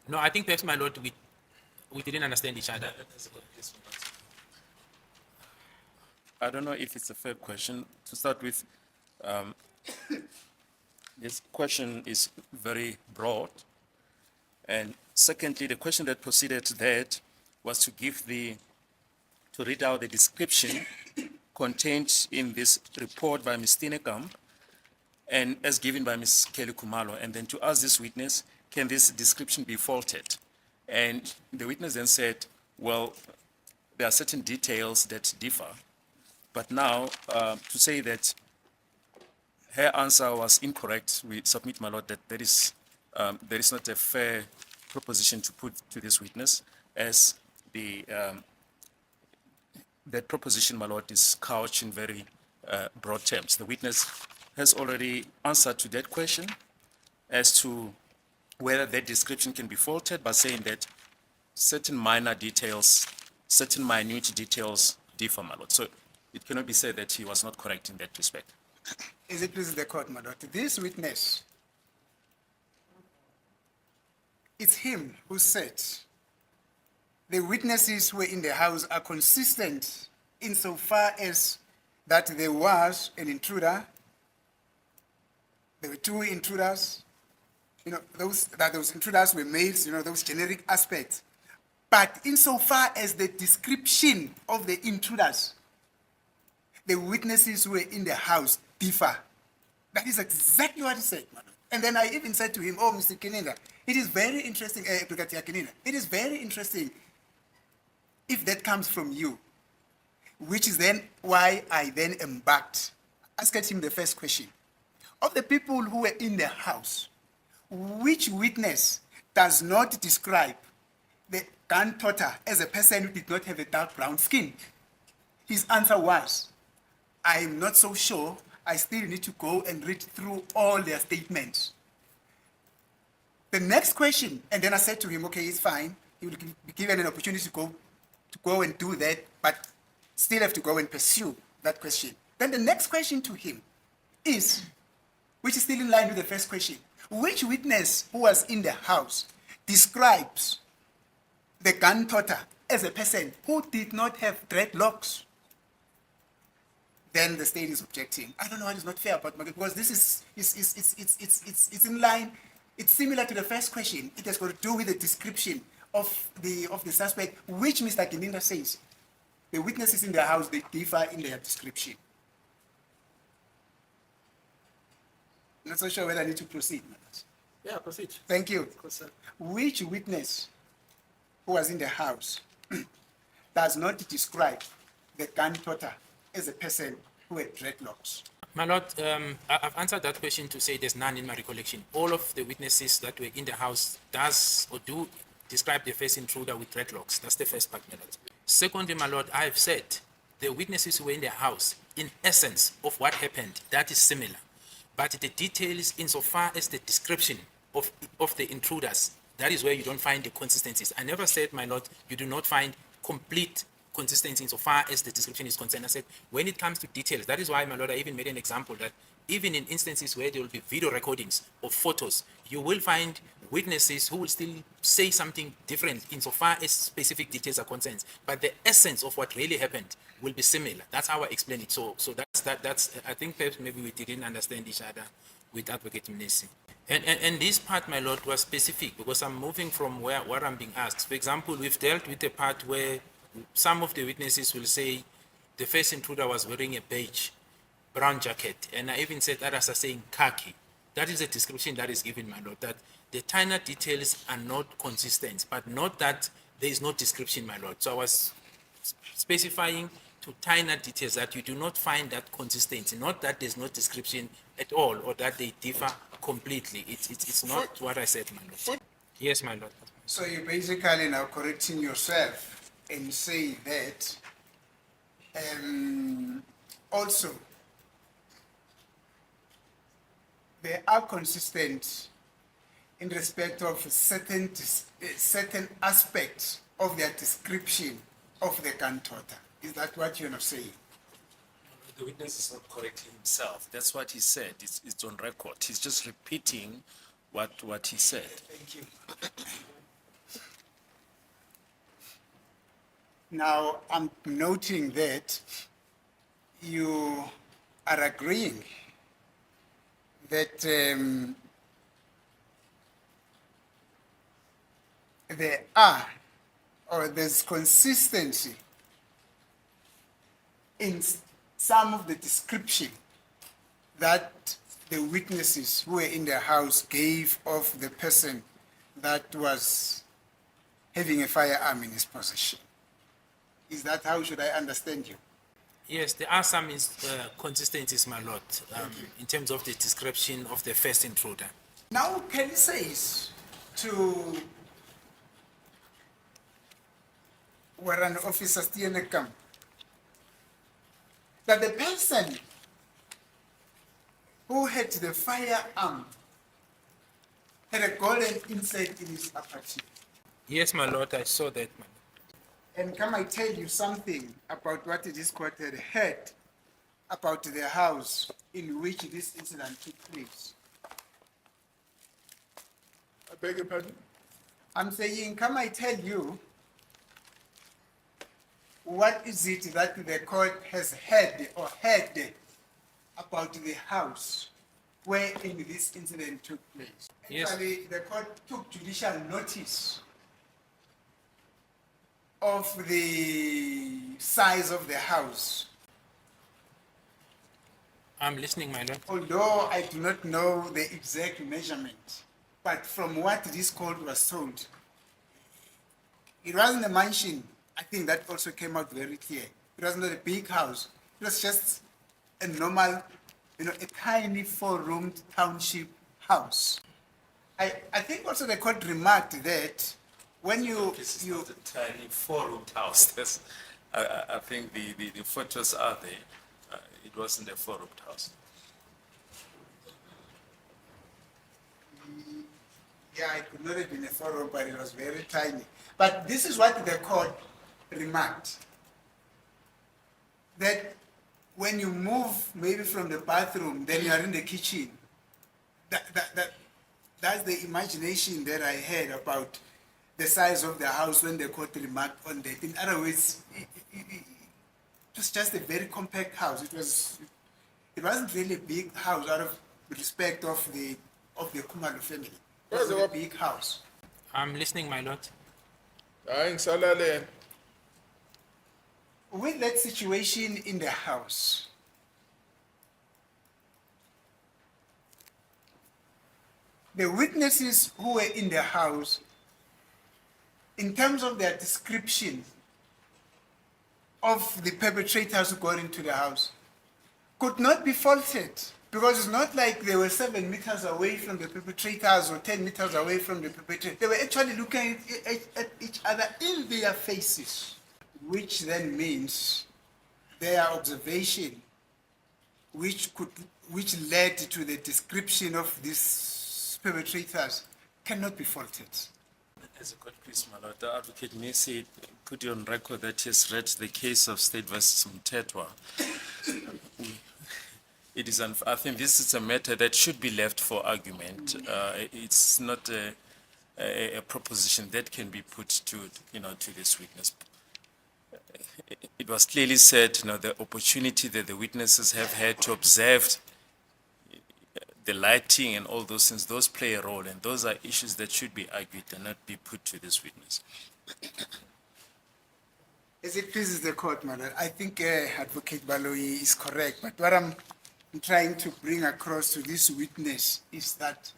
No, I think perhaps, my lord, we didn't understand each other. I don't know if it's a fair question. To start with, this question is very broad. And secondly, the question that proceeded to that was to read out the description contained in this report by Ms. STEENAKAMP and as given by Ms. Kelly KHUMALO, and then to ask this witness, can this description be faulted? And the witness then said, well, there are certain details that differ. But now, to say that her answer was incorrect, we submit, my lord, that there is not a fair proposition to put to this witness, as that proposition, my lord, is couched in very broad terms. The witness has already answered to that question as to whether that description can be faulted by saying that certain minor details, certain minute details differ, my lord. So it cannot be said that he was not correct in that respect. Is it please the court, my lord? This witness, it's him who said the witnesses who were in the house are consistent insofar as that there was an intruder, there were two intruders, those intruders were males, those generic aspects. But insofar as the description of the intruders, the witnesses who were in the house differ. That is exactly what he said, madam. And then I even said to him, oh, Mr. Gininda, it is very interesting, Gininda, it is very interesting if that comes from you, which is then why I then embarked. Asked him the first question. Of the people who were in the house, which witness does not describe the gun toter as a person who did not have a dark brown skin? His answer was, I am not so sure. I still need to go and read through all their statements. The next question, and then I said to him, okay, it's fine. He will be given an opportunity to go and do that, but still have to go and pursue that question. Then the next question to him is, which is still in line with the first question, which witness who was in the house describes the gun toter as a person who did not have dreadlocks? Then the state is objecting. I don't know what is not fair about Margaret, because this it's in line. It's similar to the first question. It has got to do with the description of the suspect, which Mr. Gininda says the witnesses in the house, they differ in their description. I'm not so sure whether I need to proceed. Yeah, proceed. Thank you. Which witness who was in the house does not describe the gun toter as a person who had dreadlocks? My lord, I've answered that question to say there's none in my recollection. All of the witnesses that were in the house does or do describe the first intruder with dreadlocks. That's the first part, my lord. Secondly, my lord, I've said the witnesses who were in the house, in essence of what happened, that is similar. But the details insofar as the description of the intruders, that is where you don't find the consistencies. I never said, my lord, you do not find complete consistency insofar as the description is concerned. I said, when it comes to details, that is why, my lord, I even made an example that even in instances where there will be video recordings or photos, you will find witnesses who will still say something different insofar as specific details are concerned. But the essence of what really happened will be similar. That's how I explain it. So that's I think perhaps maybe we didn't understand each other with Advocate Mnisi. And this part, my lord, was specific because I'm moving from what I'm being asked. For example, we've dealt with the part where some of the witnesses will say the first intruder was wearing a beige brown jacket, and I even said others are saying khaki. That is a description that is given, my lord, that the tiny details are not consistent, but not that there is no description, my lord. So I was specifying to tiny details that you do not find that consistency, not that there's no description at all or that they differ completely. It's not what I said, my lord. Yes, my lord. So you're basically now correcting yourself and say that also they are consistent in respect of certain aspects of their description of the gun toter. Is that what you're not saying? The witness is not correcting himself. That's what he said. It's on record. He's just repeating what he said. Thank you. Now, I'm noting that you are agreeing that there's consistency in some of the description that the witnesses who were in the house gave of the person that was having a firearm in his possession. Is that how should I understand you? Yes, there are some consistencies, my lord, in terms of the description of the first intruder. Now, Kelly says to Warrant Officer STEENAKAMP that the person who had the firearm had a golden insect in his apartment. Yes, my lord, I saw that, my lord. And can I tell you something about what this court had heard about the house in which this incident took place? I beg your pardon? I'm saying, can I tell you what is it that the court has heard or heard about the house wherein this incident took place? Yes. Actually, the court took judicial notice of the size of the house. I'm listening, my lord. Although I do not know the exact measurement, but from what this court was told, it wasn't a mansion. I think that also came out very clear. It was not a big house. It was just a normal, a tiny 4-roomed township house. I think also the court remarked that when This is not a tiny 4-room house. I think the photos are there. It wasn't a 4-room house. Yeah, it could not have been a 4-room, but it was very tiny. But this is what the court remarked, that when you move maybe from the bathroom, then you are in the kitchen. That's the imagination that I had about the size of the house when the court remarked on that. In other words, it was just a very compact house. It wasn't really a big house out of respect of the KHUMALO family. It was a big house. I'm listening, my lord. Hayi ngisalalele. With that situation in the house, the witnesses who were in the house, in terms of their description of the perpetrators who got into the house, could not be faulted, because it's not like they were 7 meters away from the perpetrators or 10 meters away from the perpetrators. They were actually looking at each other in their faces, which then means their observation, which led to the description of these perpetrators, cannot be faulted. As a court, please, my lord, the advocate may say, put you on record that he has read the case of State versus Mtetwa. It is, I think this is a matter that should be left for argument. It's not a proposition that can be put to, to this witness. It was clearly said, the opportunity that the witnesses have had to observe the lighting and all those things, those play a role, and those are issues that should be argued and not be put to this witness. As it pleases the court, madam, I think Advocate Baloyi is correct, but what I'm trying to bring across to this witness is that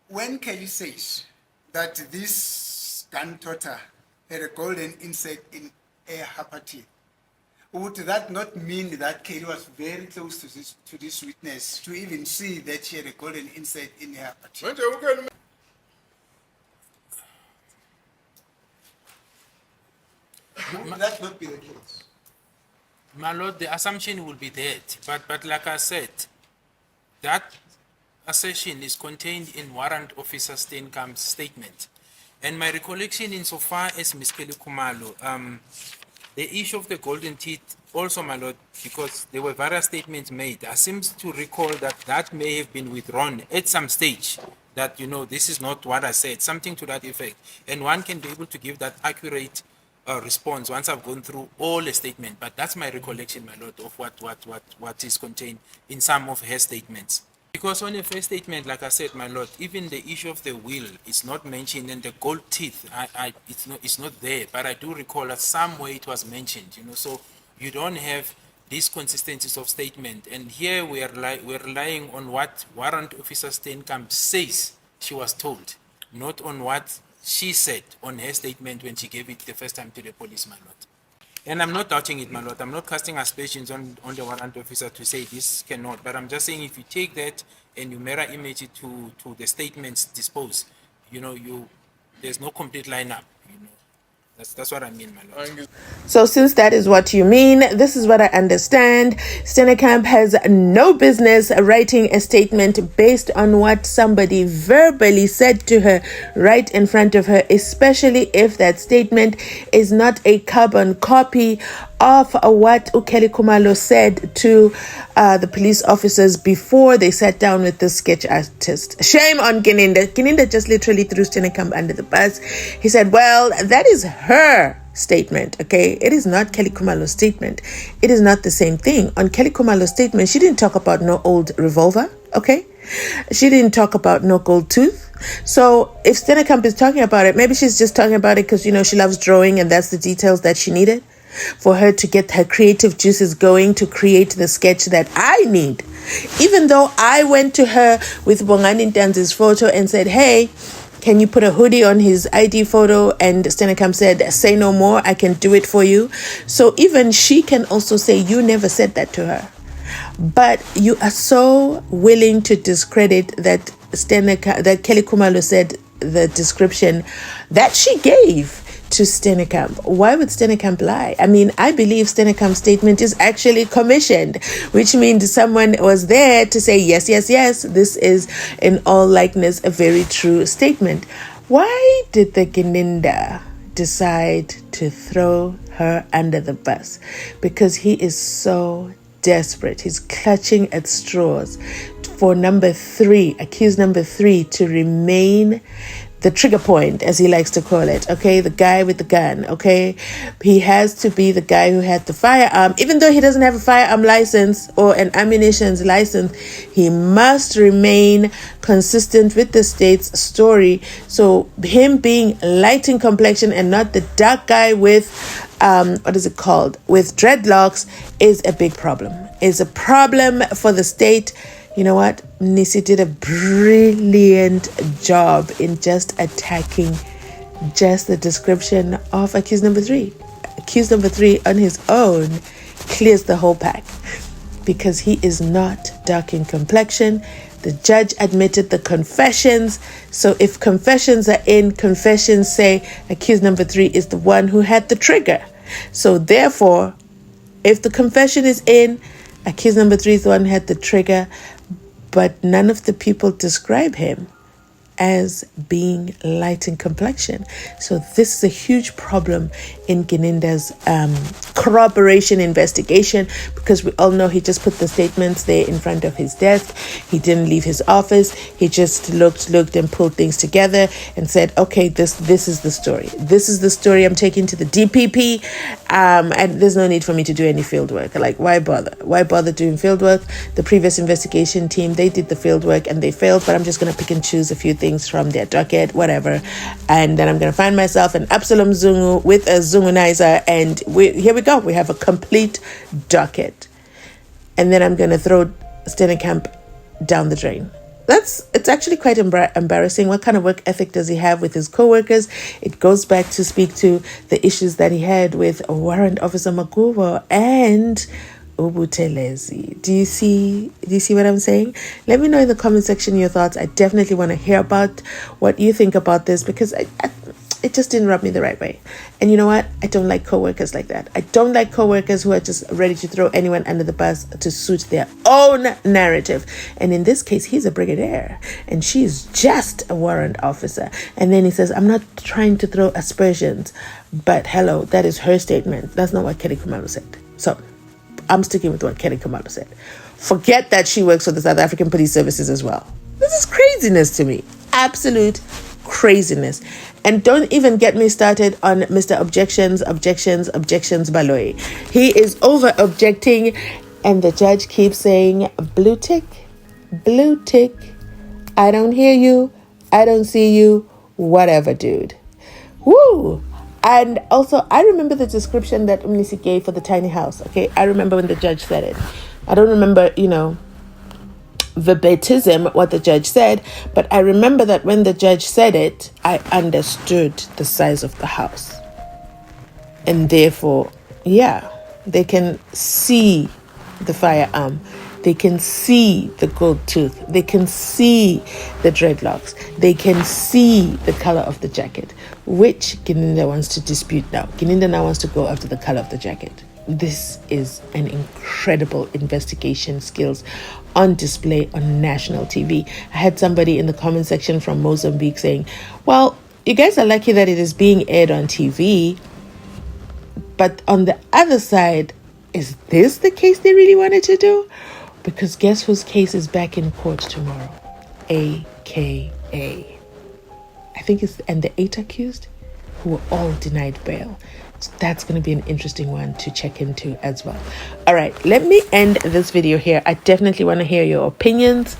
when Kelly says that this guntotter had a golden insect in her apartment, would that not mean that Kelly was very close to this witness to even see that she had a golden insect in her apartment? Manje ukele Would that not be the case? My lord, the assumption will be that, but like I said, that assertion is contained in Warrant Officer Steenkamp's statement. And my recollection insofar as Ms. Kelly KHUMALO, the issue of the golden teeth also, my lord, because there were various statements made, I seem to recall that that may have been withdrawn at some stage that, this is not what I said, something to that effect. And one can be able to give that accurate response once I've gone through all the statement. But that's my recollection, my lord, of what is contained in some of her statements. Because on the first statement, like I said, my lord, even the issue of the will is not mentioned, and the gold teeth, it's not there. But I do recall that somewhere it was mentioned, So you don't have these consistencies of statement, and here we're relying on what Warrant Officer Steenkamp says she was told, not on what she said on her statement when she gave it the first time to the police, my lord. And I'm not doubting it, my lord. I'm not casting aspersions on the warrant officer to say this cannot. But I'm just saying if you take that and you mirror image it to the statements disposed, there's no complete lineup. That's what I mean, my lord. So since that is what you mean, this is what I understand. STEENAKAMP has no business writing a statement based on what somebody verbally said to her right in front of her, especially if that statement is not a carbon copy of what KHUMALO said to the police officers before they sat down with the sketch artist. Shame on Gininda. Gininda just literally threw STEENAKAMP under the bus. He said, well, that is her statement, okay? It is not KHUMALO's statement. It is not the same thing. On KHUMALO's statement, she didn't talk about no old revolver, okay? She didn't talk about no gold tooth. So if STEENAKAMP is talking about it, maybe she's just talking about it because, she loves drawing and that's the details that she needed for her to get her creative juices going to create the sketch that I need. Even though I went to her with Bongani Ntanzi's photo and said, hey, can you put a hoodie on his ID photo? And STEENAKAMP said, say no more, I can do it for you. So even she can also say, you never said that to her. But you are so willing to discredit that KHUMALO said the description that she gave to STEENAKAMP. Why would STEENAKAMP lie? I mean, I believe STEENAKAMP's statement is actually commissioned, which means someone was there to say, yes, this is in all likeness a very true statement. Why did the Gininda decide to throw her under the bus? Because he is so desperate. He's clutching at straws for accused number three, to remain the trigger point, as he likes to call it, okay? The guy with the gun, okay? He has to be the guy who had the firearm. Even though he doesn't have a firearm license or an ammunitions license, he must remain consistent with the state's story. So him being light in complexion and not the dark guy with, with dreadlocks is a big problem. It's a problem for the state. You know what? Nisi did a brilliant job in just attacking just the description of accused number three. Accused number three on his own clears the whole pack because he is not dark in complexion. The judge admitted the confessions. So if confessions are in, confessions say accused number three is the one who had the trigger. So therefore, if the confession is in, accused number three is the one who had the trigger, but none of the people describe him as being light in complexion. So this is a huge problem in Gininda's corroboration investigation, because we all know he just put the statements there in front of his desk. He didn't leave his office. He just looked and pulled things together and said, okay, this is the story. This is the story I'm taking to the DPP, and there's no need for me to do any field work. Like, why bother? Why bother doing field work? The previous investigation team, they did the field work and they failed, but I'm just going to pick and choose a few things from their docket, whatever, and then I'm going to find myself an Absalom Zungu with a Zungunizer, and here we go. We have a complete docket, and then I'm going to throw STEENAKAMP down the drain. It's actually quite embarrassing. What kind of work ethic does he have with his co-workers? It goes back to speak to the issues that he had with Warrant Officer Makubo and Ubutelezi. Do you see what I'm saying? Let me know in the comment section your thoughts. I definitely want to hear about what you think about this, because it just didn't rub me the right way. And you know what? I don't like co-workers like that. I don't like co-workers who are just ready to throw anyone under the bus to suit their own narrative. And in this case, he's a brigadier and she's just a warrant officer. And then he says, I'm not trying to throw aspersions, but hello, that is her statement. That's not what KHUMALO said. So I'm sticking with what KHUMALO said. Forget that she works for the South African Police Services as well. This is craziness to me. absolute craziness. And don't even get me started on Mr. Objections Baloyi. He is over objecting, and the judge keeps saying, blue tick, I don't hear you, I don't see you, whatever, dude. Woo! And also, I remember the description that Umnisi gave for the tiny house. Okay, I remember when the judge said it. I don't remember, verbatim what the judge said, but I remember that when the judge said it, I understood the size of the house. And therefore, yeah, they can see the firearm. They can see the gold tooth. They can see the dreadlocks. They can see the color of the jacket, which Gininda wants to dispute now. Gininda now wants to go after the color of the jacket. This is an incredible investigation skills on display on national TV. I had somebody in the comment section from Mozambique saying, well, you guys are lucky that it is being aired on TV. But on the other side, is this the case they really wanted to do? Because guess whose case is back in court tomorrow? AKA. I think it's, and the 8 accused who were all denied bail. So that's going to be an interesting one to check into as well. All right, let me end this video here. I definitely want to hear your opinions.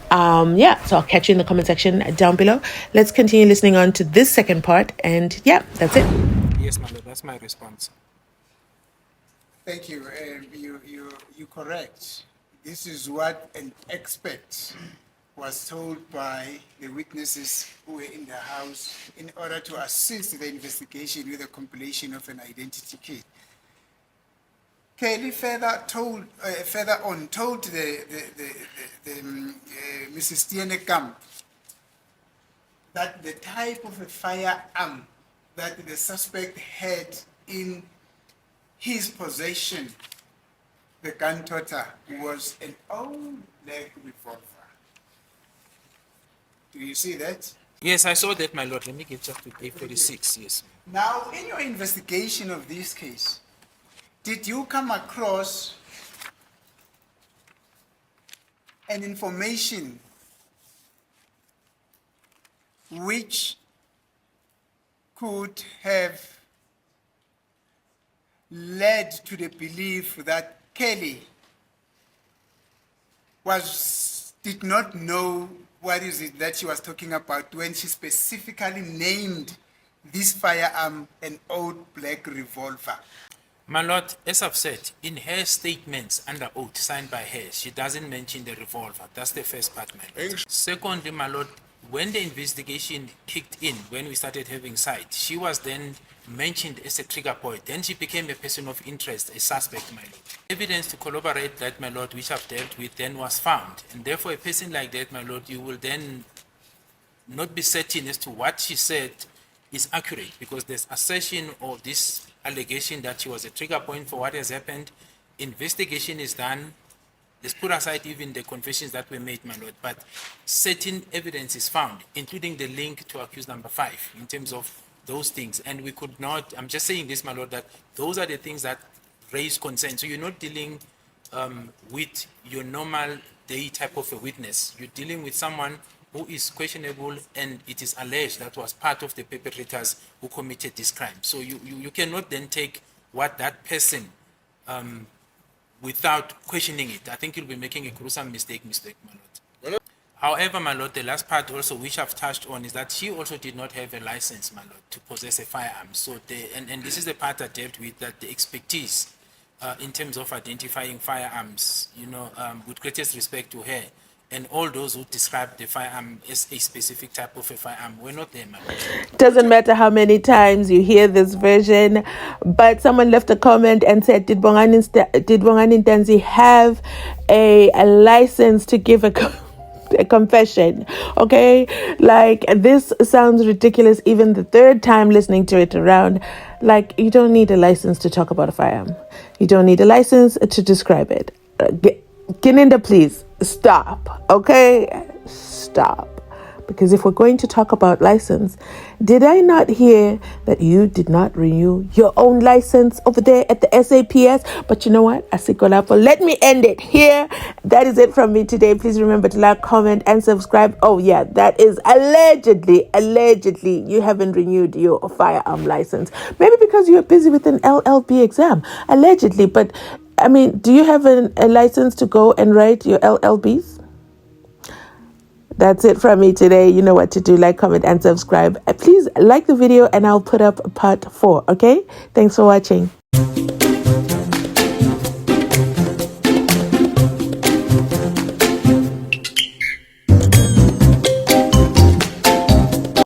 So I'll catch you in the comment section down below. Let's continue listening on to this second part. And yeah, that's it. Yes, my lord, that's my response. Thank you. You're correct. This is what an expert was told by the witnesses who were in the house in order to assist the investigation with the compilation of an identity kit. Kelly further on told Mrs. STEENAKAMP that the type of a firearm that the suspect had in his possession, the gun toter, was an old black revolver. Do you see that? Yes, I saw that, my lord. Let me get just to page 46, yes. Now, in your investigation of this case, did you come across an information which could have led to the belief that Kelly did not know what is it that she was talking about when she specifically named this firearm an old black revolver? My lord, as I've said, in her statements under oath signed by her, she doesn't mention the revolver. That's the first part, my lord. Secondly, my lord, when the investigation kicked in, when we started having sight, she was then mentioned as a trigger point. Then she became a person of interest, a suspect, my lord. Evidence to corroborate that, my lord, which I've dealt with, then was found. And therefore, a person like that, my lord, you will then not be certain as to what she said is accurate, because there's assertion of this allegation that she was a trigger point for what has happened. Investigation is done. Let's put aside even the confessions that were made, my lord, but certain evidence is found, including the link to accused number 5 in terms of those things. And we could not, I'm just saying this, my lord, that those are the things that raise concern. So you're not dealing with your normal day type of a witness. You're dealing with someone who is questionable, and it is alleged that was part of the perpetrators who committed this crime. So you cannot then take what that person, without questioning it. I think you'll be making a gruesome mistake, my lord. However, my lord, the last part also, which I've touched on, is that she also did not have a license, my lord, to possess a firearm. So and this is the part I dealt with, that the expertise in terms of identifying firearms, with greatest respect to her, and all those who described the firearm as a specific type of a firearm were not there, my lord. Doesn't matter how many times you hear this version, but someone left a comment and said, did Bongani Ntanzi have a license to give a confession? Okay, like, this sounds ridiculous even the third time listening to it around. Like, you don't need a license to talk about a firearm. You don't need a license to describe it. Gininda, please stop. Okay, stop. Because if we're going to talk about license, did I not hear that you did not renew your own license over there at the SAPS? But you know what? Asikolapo, let me end it here. That is it from me today. Please remember to like, comment, and subscribe. Oh yeah, that is allegedly, you haven't renewed your firearm license. Maybe because you're busy with an LLB exam. Allegedly, but I mean, do you have a license to go and write your LLBs? That's it from me today. You know what to do. Like, comment, and subscribe. Please like the video and I'll put up part 4. Okay? Thanks for watching.